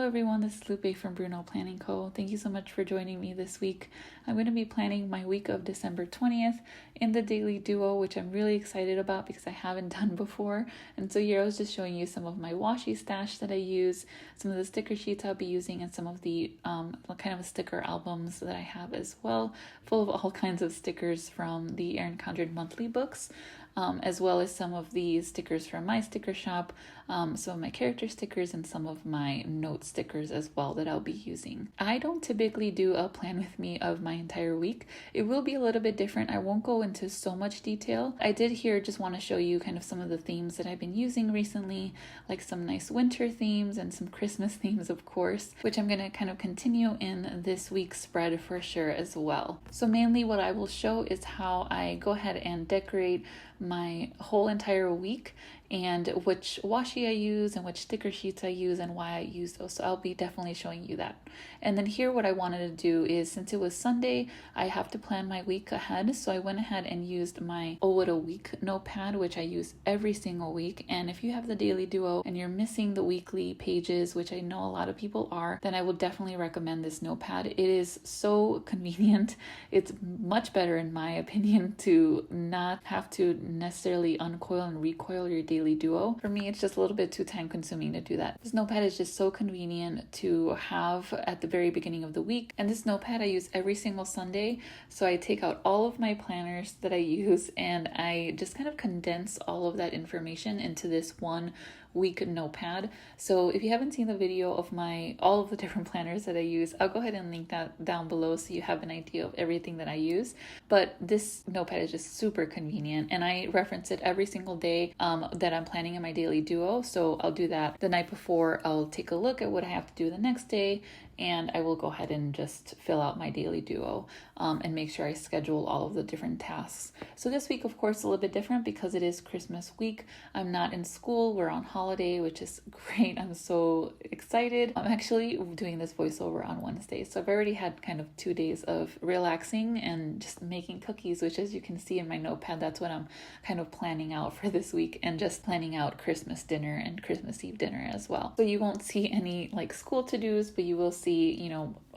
Hello everyone, this is Lupe from BrunoPlanningCO. Thank you so much for joining me this week. I'm going to be planning my week of December 20th in the Daily Duo, which I'm really excited about because I haven't done before. And so here I was just showing you some of my washi stash that I use, some of the sticker sheets I'll be using, and some of the kind of sticker albums that I have as well, full of all kinds of stickers from the Erin Condren monthly books. As well as some of the stickers from my sticker shop, some of my character stickers, and some of my note stickers as well that I'll be using. I don't typically do a plan with me of my entire week. It will be a little bit different. I won't go into so much detail. I did here just want to show you kind of some of the themes that I've been using recently, like some nice winter themes and some Christmas themes, of course, which I'm going to kind of continue in this week's spread for sure as well. So mainly what I will show is how I go ahead and decorate my whole entire week and which washi I use and which sticker sheets I use and why I use those. So I'll be definitely showing you that. And then here what I wanted to do is, since it was Sunday, I have to plan my week ahead. So I went ahead and used my Oh What a Week notepad, which I use every single week. And if you have the Daily Duo and you're missing the weekly pages, which I know a lot of people are, then I will definitely recommend this notepad. It is so convenient. It's much better in my opinion to not have to necessarily uncoil and recoil your Daily Duo. For me, it's just a little bit too time consuming to do that. This notepad is just so convenient to have at the very beginning of the week. And this notepad I use every single Sunday. So I take out all of my planners that I use and I just kind of condense all of that information into this one week notepad. So if you haven't seen the video of all of the different planners that I use, I'll go ahead and link that down below so you have an idea of everything that I use. But this notepad is just super convenient and I reference it every single day that I'm planning in my Daily Duo. So I'll do that the night before. I'll take a look at what I have to do the next day and I will go ahead and just fill out my Daily Duo and make sure I schedule all of the different tasks. So this week, of course, is a little bit different because it is Christmas week. I'm not in school. We're on holiday, which is great. I'm so excited. I'm actually doing this voiceover on Wednesday. So I've already had kind of 2 days of relaxing and just making cookies, which, as you can see in my notepad, that's what I'm kind of planning out for this week, and just planning out Christmas dinner and Christmas Eve dinner as well. So you won't see any like school to-dos, but you will see,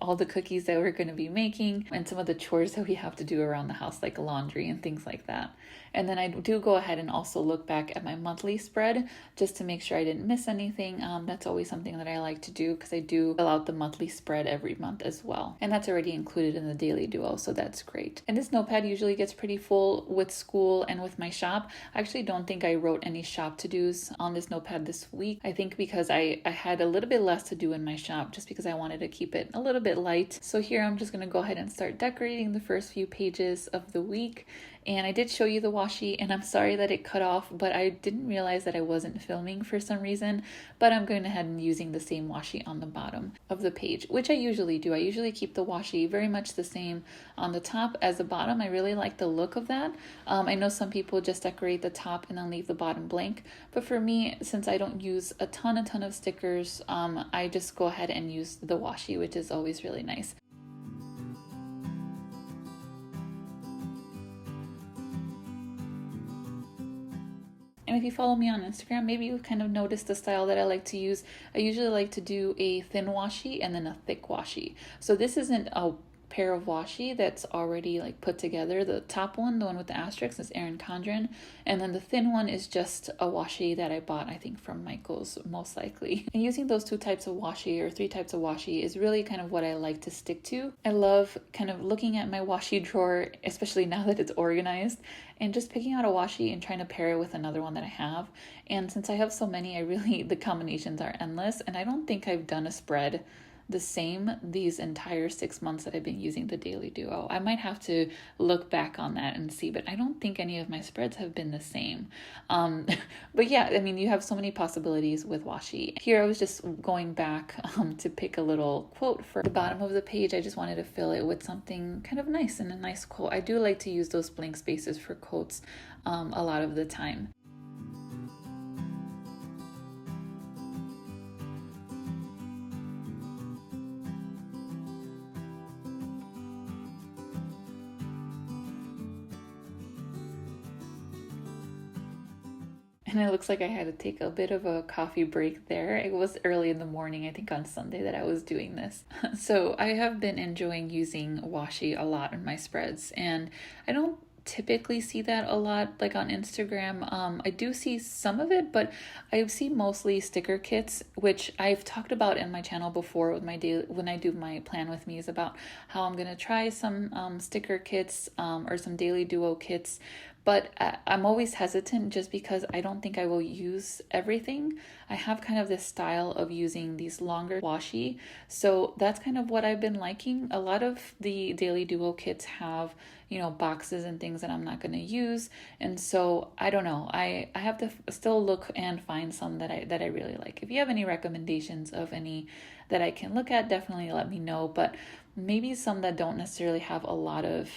all the cookies that we're going to be making and some of the chores that we have to do around the house, like laundry and things like that. And then I do go ahead and also look back at my monthly spread just to make sure I didn't miss anything. That's always something that I like to do because I do fill out the monthly spread every month as well. And that's already included in the Daily Duo, so that's great. And this notepad usually gets pretty full with school and with my shop. I actually don't think I wrote any shop to-dos on this notepad this week. I think because I had a little bit less to do in my shop just because I wanted to keep it a little bit light. So here I'm just going to go ahead and start decorating the first few pages of the week. And I did show you the washi, and I'm sorry that it cut off, but I didn't realize that I wasn't filming for some reason. But I'm going ahead and using the same washi on the bottom of the page, which I usually do. I usually keep the washi very much the same on the top as the bottom. I really like the look of that. I know some people just decorate the top and then leave the bottom blank. But for me, since I don't use a ton of stickers, I just go ahead and use the washi, which is always really nice. And if you follow me on Instagram, maybe you've kind of noticed the style that I like to use. I usually like to do a thin washi and then a thick washi. So this isn't a pair of washi that's already like put together. The top one, the one with the asterisk, is Erin Condren, and then the thin one is just a washi that I bought, I think from Michael's most likely. And using those 2 types of washi or 3 types of washi is really kind of what I like to stick to. I love kind of looking at my washi drawer, especially now that it's organized, and just picking out a washi and trying to pair it with another one that I have. And since I have so many, the combinations are endless, and I don't think I've done a spread the same these entire 6 months that I've been using the Daily Duo. I might have to look back on that and see, but I don't think any of my spreads have been the same. But yeah, I mean, you have so many possibilities with washi. Here I was just going back to pick a little quote for the bottom of the page. I just wanted to fill it with something kind of nice and a nice quote. I do like to use those blank spaces for quotes a lot of the time. And it looks like I had to take a bit of a coffee break there. It was early in the morning, I think on Sunday, that I was doing this. So I have been enjoying using washi a lot in my spreads, and I don't typically see that a lot like on Instagram. I do see some of it, but I see mostly sticker kits, which I've talked about in my channel before with my daily, when I do my plan with me, is about how I'm gonna try some sticker kits or some Daily Duo kits. But I'm always hesitant just because I don't think I will use everything. I have kind of this style of using these longer washi. So that's kind of what I've been liking. A lot of the Daily Duo kits have, you know, boxes and things that I'm not going to use. And so I don't know. I have to still look and find some that I really like. If you have any recommendations of any that I can look at, definitely let me know. But maybe some that don't necessarily have a lot of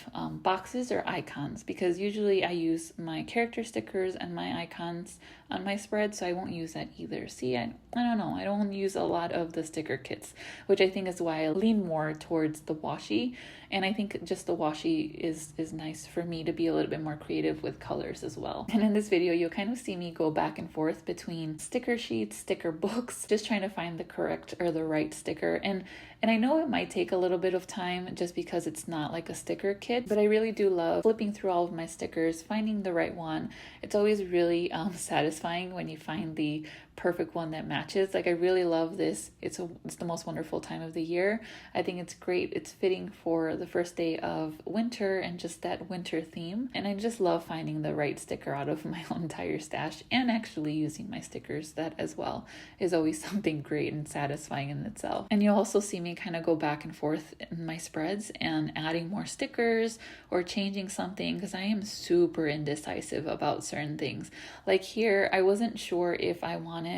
boxes or icons, because usually I use my character stickers and my icons on my spread, so I won't use that either. See, I don't know. I don't use a lot of the sticker kits, which I think is why I lean more towards the washi. And I think just the washi is nice for me to be a little bit more creative with colors as well. And in this video, you'll kind of see me go back and forth between sticker sheets, sticker books, just trying to find the correct or the right sticker. And I know it might take a little bit of time just because it's not like a sticker kit, but I really do love flipping through all of my stickers, finding the right one. It's always really satisfying when you find the perfect one that matches. Like, I really love this. It's the most wonderful time of the year. I think it's great. It's fitting for the first day of winter and just that winter theme. And I just love finding the right sticker out of my whole entire stash, and actually using my stickers. That as well is always something great and satisfying in itself. And you'll also see me kind of go back and forth in my spreads and adding more stickers or changing something, because I am super indecisive about certain things. Like here, I wasn't sure if I wanted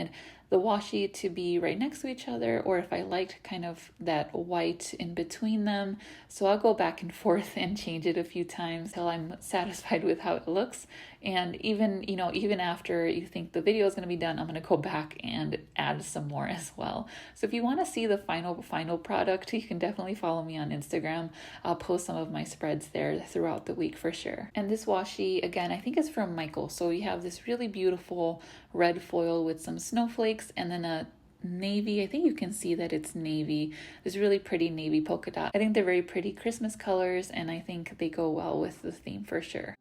the washi to be right next to each other or if I liked kind of that white in between them. So I'll go back and forth and change it a few times till I'm satisfied with how it looks. And even after you think the video is going to be done, I'm going to go back and add some more as well. So if you want to see the final product, you can definitely follow me on Instagram. I'll post some of my spreads there throughout the week for sure. And this washi, again, I think is from Michael. So you have this really beautiful red foil with some snowflakes and then a navy. I think you can see that it's navy. This really pretty navy polka dot. I think they're very pretty Christmas colors, and I think they go well with the theme for sure.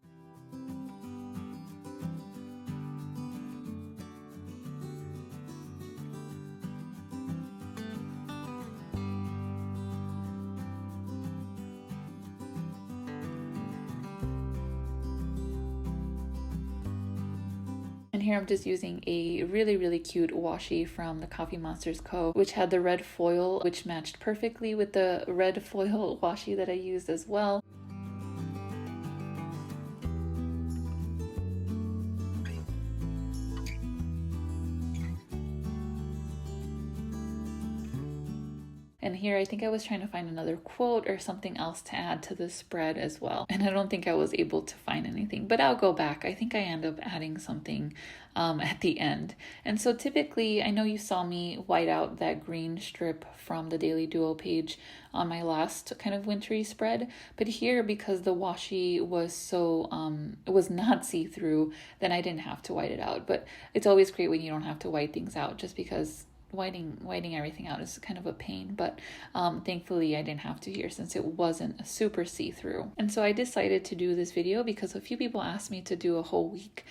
And here I'm just using a really, really cute washi from the Coffee Monsters Co., which had the red foil, which matched perfectly with the red foil washi that I used as well. And here I think I was trying to find another quote or something else to add to the spread as well. And I don't think I was able to find anything, but I'll go back. I think I end up adding something at the end. And so typically, I know you saw me white out that green strip from the Daily Duo page on my last kind of wintry spread. But here, because the washi was so, it was not see-through, then I didn't have to white it out. But it's always great when you don't have to white things out, just because whiting everything out is kind of a pain, but thankfully I didn't have to here since it wasn't super see-through. And so I decided to do this video because a few people asked me to do a whole week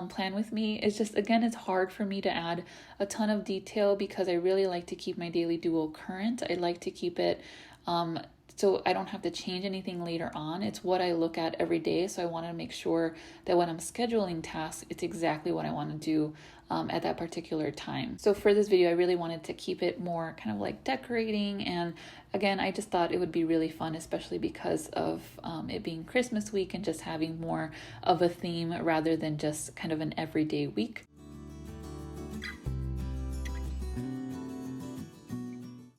plan with me. It's just, again, it's hard for me to add a ton of detail because I really like to keep my Daily Duo current. I like to keep it so I don't have to change anything later on. It's what I look at every day. So I want to make sure that when I'm scheduling tasks, it's exactly what I want to do at that particular time. So for this video, I really wanted to keep it more kind of like decorating. And again, I just thought it would be really fun, especially because of it being Christmas week and just having more of a theme rather than just kind of an everyday week.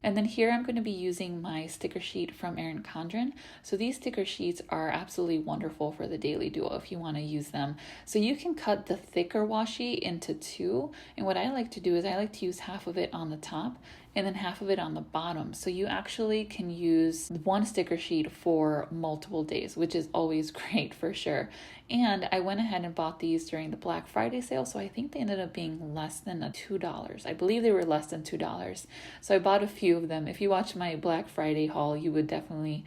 And then here I'm going to be using my sticker sheet from Erin Condren. So these sticker sheets are absolutely wonderful for the Daily Duo if you want to use them. So you can cut the thicker washi into two. And what I like to do is I like to use half of it on the top and then half of it on the bottom. So you actually can use one sticker sheet for multiple days, which is always great for sure. And I went ahead and bought these during the Black Friday sale, so I think they ended up being less than $2. I believe they were less than $2. So I bought a few of them. If you watch my Black Friday haul, you would definitely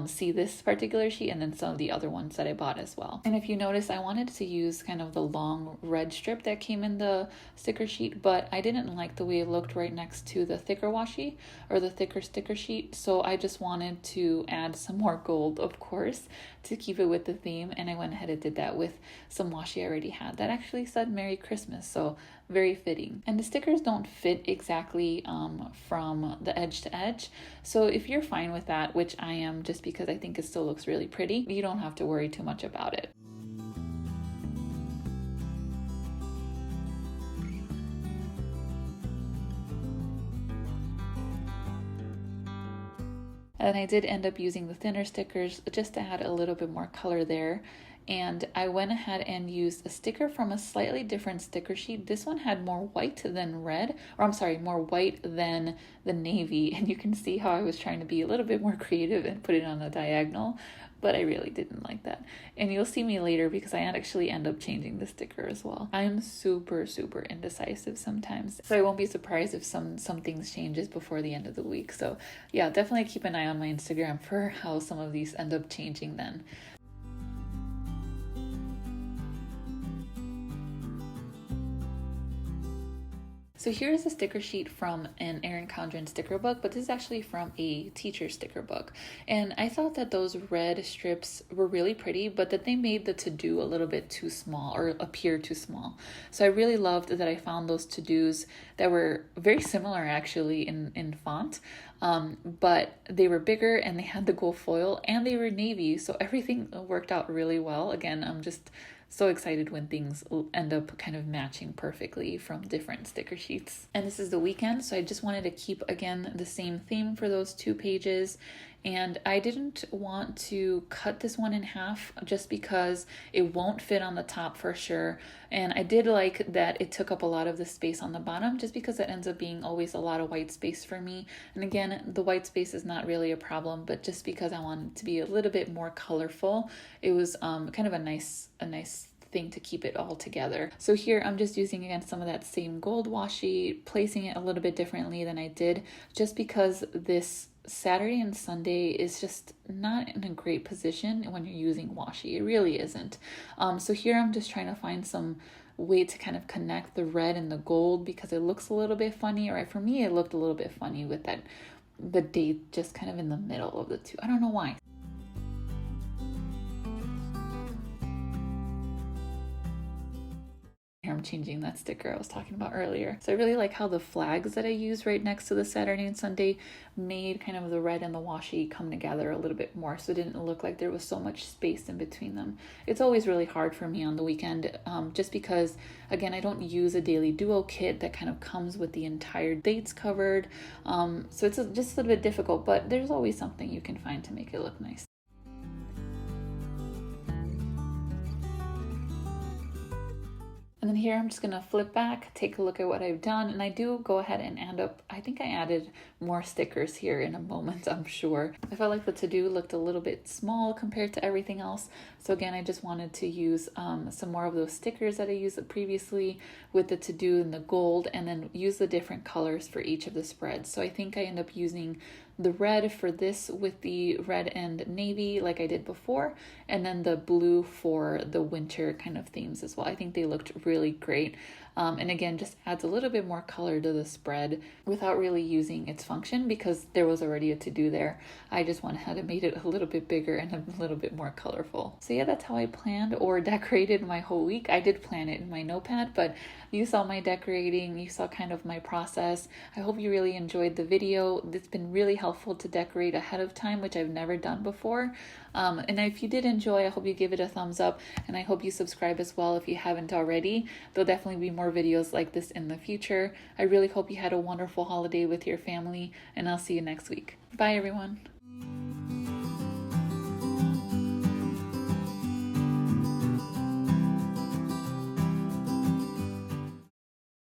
see this particular sheet and then some of the other ones that I bought as well. And if you notice, I wanted to use kind of the long red strip that came in the sticker sheet, but I didn't like the way it looked right next to the thicker washi or the thicker sticker sheet. So I just wanted to add some more gold, of course, to keep it with the theme. And I went ahead and did that with some washi I already had that actually said Merry Christmas. So very fitting. And the stickers don't fit exactly from the edge to edge. So if you're fine with that, which I am, just because I think it still looks really pretty, you don't have to worry too much about it. And I did end up using the thinner stickers just to add a little bit more color there. And I went ahead and used a sticker from a slightly different sticker sheet. This one had more white than red, or I'm sorry, more white than the navy. And you can see how I was trying to be a little bit more creative and put it on a diagonal, but I really didn't like that. And you'll see me later because I actually end up changing the sticker as well. I'm super indecisive sometimes. So I won't be surprised if some things changes before the end of the week. So yeah, definitely keep an eye on my Instagram for how some of these end up changing then. So here's a sticker sheet from an Erin Condren sticker book, but this is actually from a teacher sticker book. And I thought that those red strips were really pretty, but that they made the to-do a little bit too small or appear too small. So I really loved that I found those to-dos that were very similar actually in font, but they were bigger and they had the gold foil and they were navy. So everything worked out really well. Again, I'm just so excited when things end up kind of matching perfectly from different sticker sheets. And this is the weekend, so I just wanted to keep, again, the same theme for those 2 pages. And I didn't want to cut this one in half just because it won't fit on the top for sure. And I did like that it took up a lot of the space on the bottom just because it ends up being always a lot of white space for me. And again, the white space is not really a problem, but just because I wanted it to be a little bit more colorful, it was kind of a nice thing to keep it all together. So here I'm just using again some of that same gold washi, placing it a little bit differently than I did just because this Saturday and Sunday is just not in a great position when you're using washi. It really isn't. So here I'm just trying to find some way to kind of connect the red and the gold because it looks a little bit funny, or for me it looked a little bit funny with the date just kind of in the middle of the two. I don't know why. I'm changing that sticker I was talking about earlier. So I really like how the flags that I use right next to the Saturday and Sunday made kind of the red and the washi come together a little bit more, so it didn't look like there was so much space in between them. It's always really hard for me on the weekend just because, again, I don't use a Daily Duo kit that kind of comes with the entire dates covered. So it's just a little bit difficult, but there's always something you can find to make it look nice. And then here I'm just going to flip back, take a look at what I've done. And I do go ahead and I think I added more stickers here in a moment, I'm sure. I felt like the to-do looked a little bit small compared to everything else. So again, I just wanted to use some more of those stickers that I used previously with the to-do and the gold, and then use the different colors for each of the spreads. So I think I end up using the red for this with the red and navy like I did before, and then the blue for the winter kind of themes as well. I think they looked really great. And again, just adds a little bit more color to the spread without really using its function because there was already a to-do there. I just went ahead and made it a little bit bigger and a little bit more colorful. So yeah, that's how I planned or decorated my whole week. I did plan it in my notepad, but you saw my decorating, you saw kind of my process. I hope you really enjoyed the video. It's been really helpful to decorate ahead of time, which I've never done before. And if you did enjoy, I hope you give it a thumbs up, and I hope you subscribe as well if you haven't already. There'll definitely be more videos like this in the future. I really hope you had a wonderful holiday with your family, and I'll see you next week. Bye, everyone.